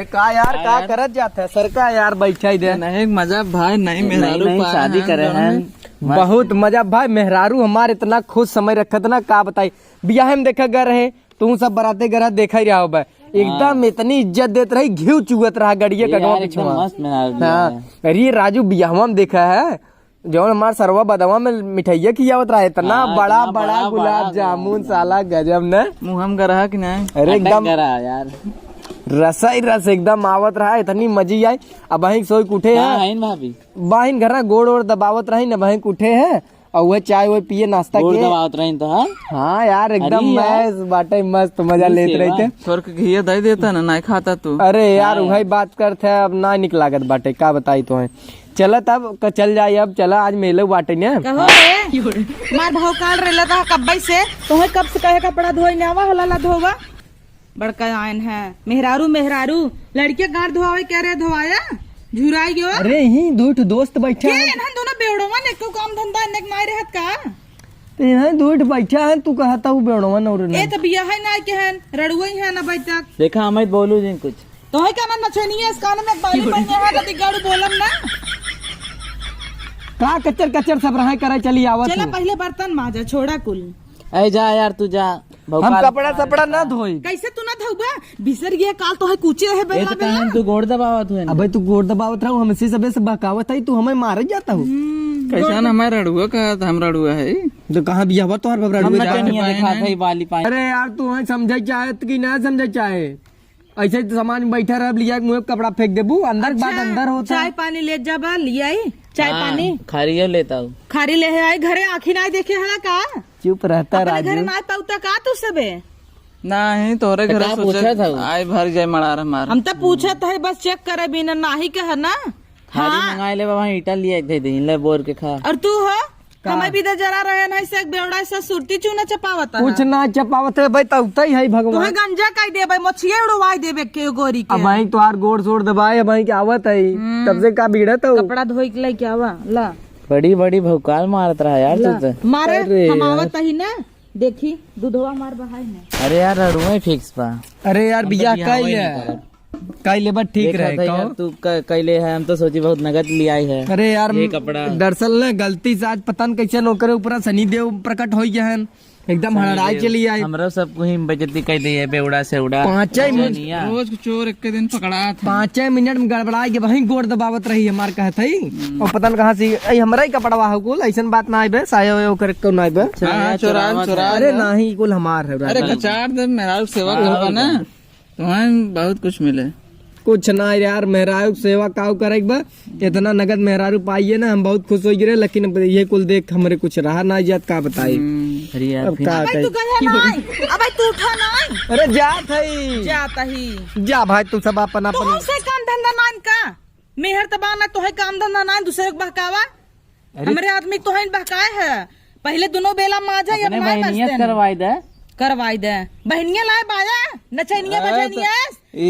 का यार का करत जाता है सर का यार बैठा ही दे नहीं मजा भाई नहीं मेहरारू शादी करे हैं बहुत मजा भाई मेहरारू हमारे इतना खुश समय रखत ना का बताई बियाह में देखा गए रहे तू सब बराते गरा देखा ही रहा हो एकदम इतनी इज्जत देते रही घी चुगत रहा गड़िए कगवा पिछवा मस्त मेहरारू हाँ अरे राजू बियाहवा में देखा है जो हमारे सरवा बदवा में मिठाइया खियावत रहा इतना बड़ा बड़ा गुलाब जामुन साला गजब न मुँह हम गरा कि नहीं अरे एकदम यार रसा ही रस एकदम आवत रहा इतनी मजी आई अब वही सोई उठे है भाभी बहिन घर गोड़ ओड़ दबावत रही न वही उठे है और वह चाय वो पिए नाश्ता किए दबावत रही तो हाँ यार एकदम मस्त बाटे मस्त मजा लेते रहे थे छोर के घी दे देता ना नहीं खाता तू अरे यार वही बात करते अब ना निकलागत बाटे का बताई तो है चला तब चल जाए अब चला आज मेले बाटे ने मार भाव काल रेला था कब्बई से तुम्हें कब से कहे कपड़ा धोई ने आवा हला धोवा बड़का आयन है मेहरारू मेहरारू लड़के गाड़ धोआवे कह रहे धोआया झुराई गयो अरे ही दूठ दोस्त बैठा है के दोनों बेवड़वा ने को काम धंधा ने नहीं रहत का तो यहाँ दूठ बैठा है तू कहता हूँ बेड़वा न ए तो बिया है ना के हन रड़ुई है ना बैठक देखा हमें बोलू जी कुछ तो है क्या ना नचनी है इस कान में बाली पहने है तो गाड़ू बोलम ना का कच्चर कच्चर सब रहा करे चली आवत चला पहले बर्तन माजा छोड़ा कुल ऐ जा यार तू जा हम कपड़ा सपड़ा ना धोई कैसे तू ना धोबा बिसर गया काल तो है कूचे रहे बेला बेला तू गोड़ दबावत हुए अबे तू गोड़ दबावत रहा हमसे सबे से बहकावत है तू हमें मारे जाता हूँ कैसा ना हमारे रड़ुआ का हम रड़ुआ है तो कहाँ बिया हुआ तो वाली पाए अरे यार तू हमें समझे चाहे कि ना समझे चाहे ऐसे सामान बैठा रह लिया मुँह कपड़ा फेंक देबू अंदर बात अंदर होता चाय पानी ले जा बा लिया चाय पानी खारियो लेता हूँ खारी ले आई घरे आखी ना देखे है का चुप रहता राजू घर ना पाउता का तू सबे नहीं तोरे घर पूछा था आए भर जाए मड़ार हमारा हम तो पूछत है बस चेक करे बिना नाही के है ना खारी मंगाए ले वहाँ ईटा लिया थे ले बोर के खा और तू हो हमें भी तो जरा रहे ना से बेवड़ा से सुरती चूना चपावता कुछ ना चपावत है भाई तब है भगवान तुम्हें गंजा कई दे भाई मछिया उड़वाई देबे के गोरी के अब भाई तुहार गोड़ सोड़ दबाए भाई की आवत है तब से का भीड़ तो कपड़ा धोई के क्या हुआ ला बड़ी बड़ी भौकाल मारत रहा यार तू तो मारे हम आवत ही ना देखी दूधवा मार बहाई ने अरे यार रड़ुआ फिक्स पा अरे यार बिया कई ले बट ठीक रहे यार तू कैले है हम तो सोची बहुत नगद लिया है अरे यार ये कपड़ा दरअसल न गलती से आज पता न कैसे नौकरे ऊपर शनि देव प्रकट हो गया है एकदम हड़ाई चली आई हमरा सबको ही बेइज्जती कह दी है बेवड़ा से उड़ा 5 मिनट रोज चोर एक दिन पकड़ा था 5 मिनट में गड़बड़ा के वही गोड़ दबावत रही हमार कहत है और पता न कहाँ से हमरा ही कपड़वा हो कुल ऐसा बात ना आइबे साया करे को ना आइबे चोरा अरे नहीं कुल हमार है अरे कचार दे मेहरारू सेवा करवा ना तुम्हें बहुत कुछ मिले कुछ ना यार मेहरारू सेवा काउ करे बा इतना नगद मेहरारू पाइए ना हम बहुत खुश हो गए लेकिन ये कुल देख हमारे कुछ रहा ना जात का बताई अरे यार अब का तू गया नहीं अबे तू उठा नहीं अरे जात है जाता ही जा भाई तू सब अपन तो अपन हमसे काम धंधा नान का मेहर तबाना तो है काम धंधा नान दूसरे को बहकावा हमारे आदमी तो है बहकाए है पहले दोनों बेला माजा या करवाई दे बहनिया लाए बाया नचनिया बजनिया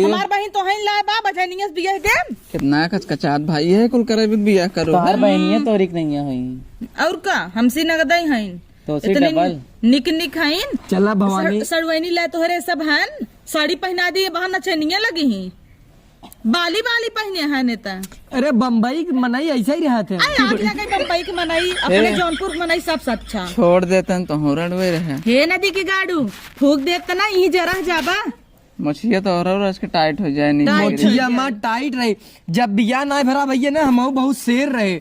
हमार बहन तो है लाए बा बजनिया बिया दे कितना कचकचात भाई है कुल करे बिया करो तोहर बहनिया तो रिक नहीं हुई और का हमसे नगदई हैं तो से डबल निक निक हैं चला भवानी सड़वैनी लाए तोहरे सब हन साड़ी पहना दी बहन नचनिया लगी ही बाली बाली पहने है नेता अरे बम्बई की मनाई ऐसा ही रहा था बम्बई की मनाई अपने जौनपुर की मनाई सब अच्छा छोड़ देते तो हो रड़वे रहे हे नदी की गाड़ू फूक देता ना यही जरा जाबा मछिया तो और के टाइट हो जाए नहीं मछिया माँ टाइट रहे जब बिया ना भरा भैया ना हम बहुत शेर रहे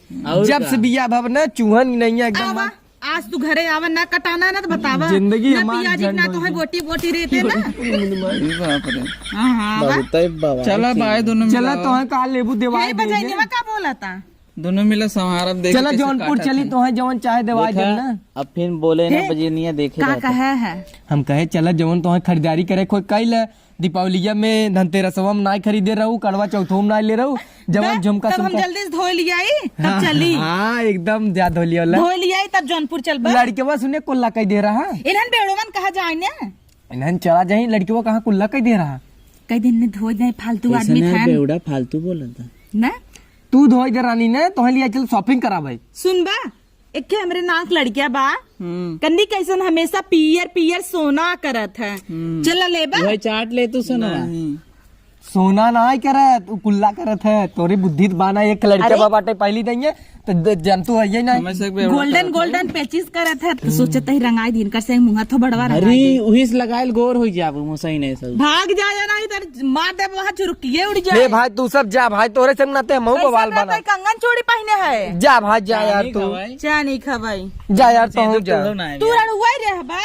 जब से बिया भव ना चूहन नहीं है एकदम आज तू घरे आवा ना कटाना ना तो बतावा जिंदगी ना पियाजी ना तो है बोटी बोटी रहते ना बाप रे हाँ चला बाय दोनों चला तो है कहा लेबू देवाई बजाई का बोला था दोनों मिला संहार अब देख चला जौनपुर चली तो है जवन चाहे देवाई देना अब फिर बोले ना बजनिया देखे का कहे है हम कहे चला जवन तो है खरीदारी करे कोई कई दीपावलिया में धनतेरसवा में ना खरीदे रहू कड़वा चौथो में ना ले रहू जवन झुमका तब हम जल्दी से धो लिया तब चली हाँ एकदम ज्यादा धो लिया धो लिया तब जौनपुर चल लड़के सुने कुल्ला कई दे रहा इन्हन बेड़ोवन कहा जाए ना इन्हन चला जाए लड़के कहाँ कुल्ला कई दे रहा कई दिन में धो जाए फालतू आदमी बेवड़ा फालतू बोला था ना तू धोई दे रानी ने तो लिया चल शॉपिंग करा भाई सुन बा एक हमरे नाक लड़किया बा कन्नी कैसन हमेशा पियर पियर सोना करत है चल ले बा चाट ले तू सुना सोना ना ही करत उ कुल्ला करत है तोरी बुद्धि बाना एक लड़के बा बाटे पहली देंगे तो जंतु है ना मैं से बेवड़ा गोल्डन गोल्डन पेचिस करत है तो सोचे तही रंगाई दिन कर से मुंह थो बड़वा अरे रंगाई उहिस लगायल गोर हो जाबू मुसई नहीं सब भाग जाए नहीं तो मार दे वहां चुरकिए उड़ ले जाए भाई तू सब जा भाई तोरे संग नाते मऊ बवाल ऐसा बना करता है, कंगन चूड़ी पहने है जा भाई जा यार तू चा नहीं खबाई जा यार तू जा तू रड़ुआ रे बा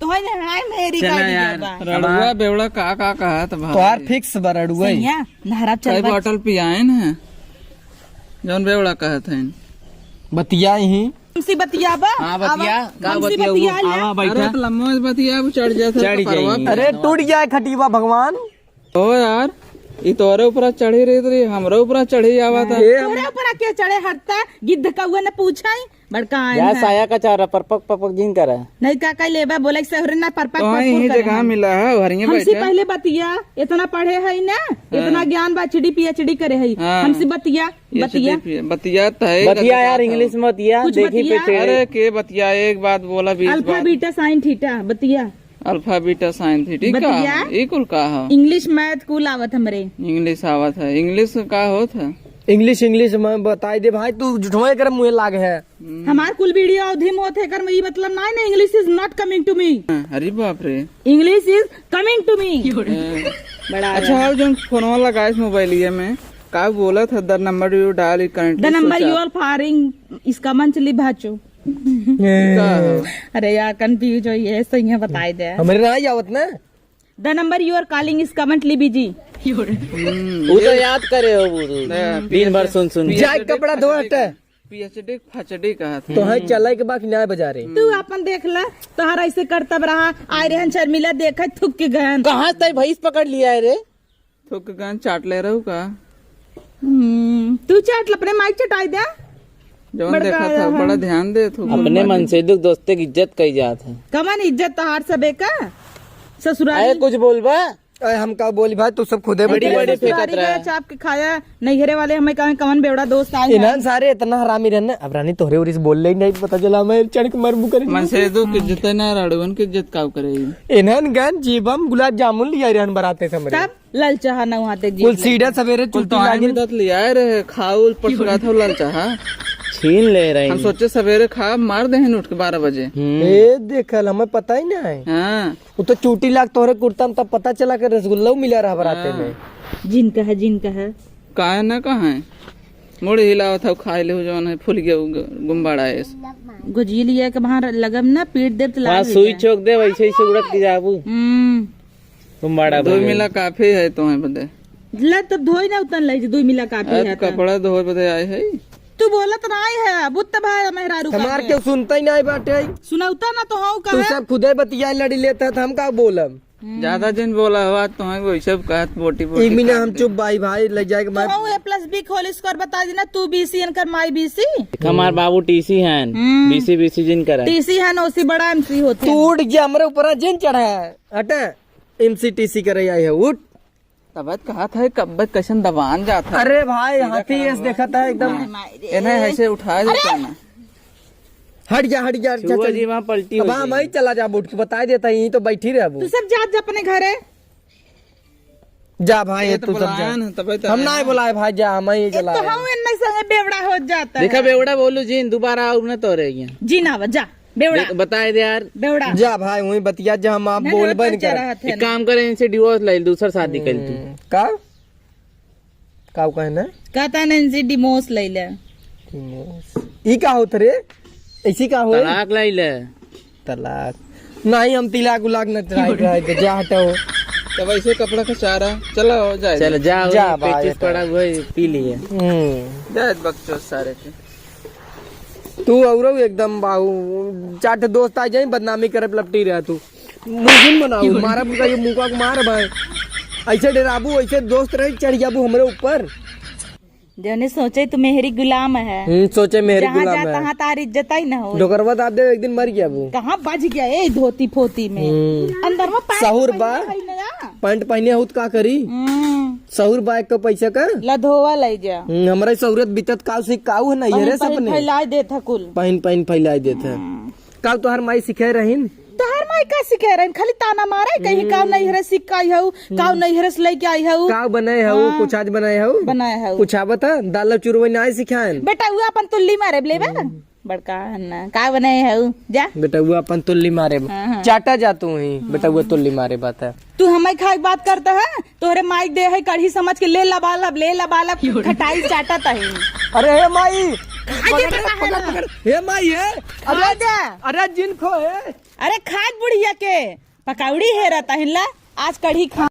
तो है हाय मेरी का चला यार। बा रड़ुआ बेवड़ा का कहत भाई तोहार फिक्स बरड़ुआ सैया नहरा कई चल बोतल पियाइन है जौन बेवड़ा कहत है बतिया ही हमसी बतिया बा हाँ, बतिया। का हमसी बतिया बतिया वो? ले। आवा बैठा। अरे लम्बो बतिया चढ़ जाता चढ़ जाई। अरे टूट गया है खटीवा भगवान ओ यार ये तोरे ऊपर चढ़ी रही हमरे ऊपर चढ़ी आवा था तोरे ऊपर के चढ़े हटता गिद्ध कौआ ने पूछा बड़का आइन या है साया का चारा परपक परपक जिन करा नहीं का कह लेबा बोले से ना परपक तो यही जगह मिला है हरिये हमसे बैठे पहले बतिया इतना पढ़े है ना इतना ज्ञान बा पीएचडी करे है हाँ। हमसे बतिया बतिया बतिया है बतिया यार इंग्लिश में बतिया कुछ देखी बतिया। पे अरे के बतिया एक बात बोला 20 alpha bar beta sine theta बतिया अल्फा बीटा साइन थीटा का बतिया। ये कुल का है इंग्लिश मैथ कुल आवत हमरे इंग्लिश आवत है इंग्लिश का होत है इंग्लिश इंग्लिश में बताई दे भाई तू झुठवे कर मुँह लाग है हमार कुल वीडियो अवधि में होते कर ये मतलब ना English is not coming to me अरे बाप रे English is coming to me बड़ा अच्छा अब जो फोन लगाए मोबाइल में का बोला था the number you dial current the number you are फारिंग इसका मंचली भाचो अरे यार कंफ्यूज हो ये सही है बताई दे हमारे ना ही आवत ना the number you are calling is currently busy वो तो याद करे हो वो तो। दिन भर सुन सुन जा कपड़ा धो हटे पीएचडी फचडी कहा था तो है चले के बाकी न्याय बजा रहे तू अपन देख ला तोहरा ऐसे करतब रहा आए रहन शर्मिला देख थुक के गहन कहाँ तय भैंस पकड़ लिया है रे थुक गन चाट ले रहू का तू चाट अपने माइक चटाई दे जौन देखा था बड़ा ध्यान दे थू अपने मन से दुख दोस्ते की इज्जत कही जात है कमन इज्जत तोहार सबे का अरे ससुराल कुछ बोलबा अरे हम का बोली भाई तू सब खुदे बड़ी बड़ी फेंकत ससुरारी रहा गया चाप के खाया नैहरे वाले हमें कहा कमन बेवड़ा दोस्त आए हैं। इन्हान सारे इतना हरामी रहना अब रानी तोहरे और इस बोल ले नहीं पता चला मैं चढ़ के मरबू करे मन से दुख इज्जत ना रड़वन की इज्जत का करे इन्हान गन जीबम गुलाब जामुन लिया रहन बराते समरे तब लल चाह न वहाँ तक कुल सीधा सवेरे कुल चुट्टी तो लागी आगे दत लिया रे खाउल पटका था लाल चाहा छीन ले रही हम सोचे सवेरे खा मार दे उठ के 12 बजे ए देखल हमें पता ही ना है हाँ वो तो चूटी लाग तोहरे कुर्ता में तब पता चला कि रसगुल्ला मिला रहा बराते में जिनका है काहे ना कहा है मुड़ हिलावा था खाए ले जौन है फूल गया गुम्बाड़ा है गुजी लिया के वहाँ लगम ना पीट दे तो वहाँ लाग सुई चोक दे वैसे ही से उड़त की जाबू तुम बड़ा 2 मिला काफी है तो है बदे ला तब धोई ना उतन लाई दुई मिला काफी है तो। कपड़ा धोए बदे आए है तू बोलत नहीं है बुत्त भाई मेहरारू हमार के सुनता ही नहीं बाटे सुनौता ना तो हाउ तू सब खुदे बतिया लड़ी लेता है तो हम का बोलम ज्यादा दिन बोला हुआ तो है वैसे कहत बोटी एक बोटी महीना हम चुप भाई ले जाएगा तो हाउ ए प्लस बी खोल स्कोर बता दी ना तू बीसी कर माई बीसी हमार बाबू टीसी हैं बीसी बीसी जिन करा टीसी है ना उसी बड़ा एमसी होते तू उठ गया हमारे ऊपर जिन चढ़ा है हटे एमसीटीसी करे आई है उठ तब कहा था कब कशन दबान जाता अरे भाई हाथी ऐसे देखा था एकदम इन्हें ऐसे उठाया जाता ना हट जा अच्छा छुआ चल जी वहाँ पलटी अब हो हम ही चला जा उठ के बता देता यहीं तो बैठी रहे तू सब जा अपने घरे जा भाई तू सब जा हम ना बुलाए भाई जा हम ही चला तो हाउ इन संगे बेवड़ा हो जाता देखा बेवड़ा बोलू जी दोबारा और न तो रह जी ना जा बेवड़ा बताए दे यार बेवड़ा जा भाई वही बतिया जा हम आप बोल बन कर एक काम करे इनसे डिवोर्स ले दूसरा शादी कर तू का का कहना कहता नैन्सी डिमोस ले ले ई का होत रे ऐसी का हो तलाक ले ले तलाक नहीं हम तिलाक उलाक न ट्राई ट्राई के जा हटो तब ऐसे कपड़ा का चारा चलो हो जाए चल जा जा भाई, पेचिस पड़ा हुआ है, पी लिए जाए बच्चों सारे के तू और एकदम बाहू 4 दोस्त आ जाए बदनामी करे लपटी रहा तू मुझे बनाऊ मारा मुका ये मुका को मार भाई ऐसे डराबू ऐसे दोस्त रहे चढ़ जाबू हमारे ऊपर जने सोचे तू मेहरी गुलाम है सोचे मेरे जहाँ गुलाम जा है तहाँ तार इज्जत ही न हो डोकरवा दाब दे एक दिन मर गया वो कहाँ बज गया ए धोती फोती में अंदर में पैंट सहूर बा पहना है नया। पैंट पहने हो तो का करी सहूर बा एक पैसा का लधोवा ले जा हमारा सहूरत बीतत काउ से काउ है ना ये रे सपने फैला दे था कुल पहन फैलाई देते काउ तो हर माई सिखे रहीन तोहर माई का सिखे रहे खाली ताना मारे कहीं काव नहीं हरे सीख आई हूँ काव नहीं हरे लेके आई हूँ का बनाए हो कुछ आज बनाए हो बनाया है कुछ बता दाल चूरवा नहीं सिखाए बेटा वो अपन तुल्ली मारे लेबे बड़का ना का बनाए है जा बेटा वो अपन तुल्ली मारे चाटा जा तू ही बेटा वो तुल्ली मारे बात है तू हमें खाए बात करता है तोहरे माई दे है कढ़ी समझ के ले लबालब खटाई चाटा तही अरे हे माई हे माई है अरे जिनको है अरे खाद बुढ़िया के पकौड़ी है रहता हिला आज कढ़ी खा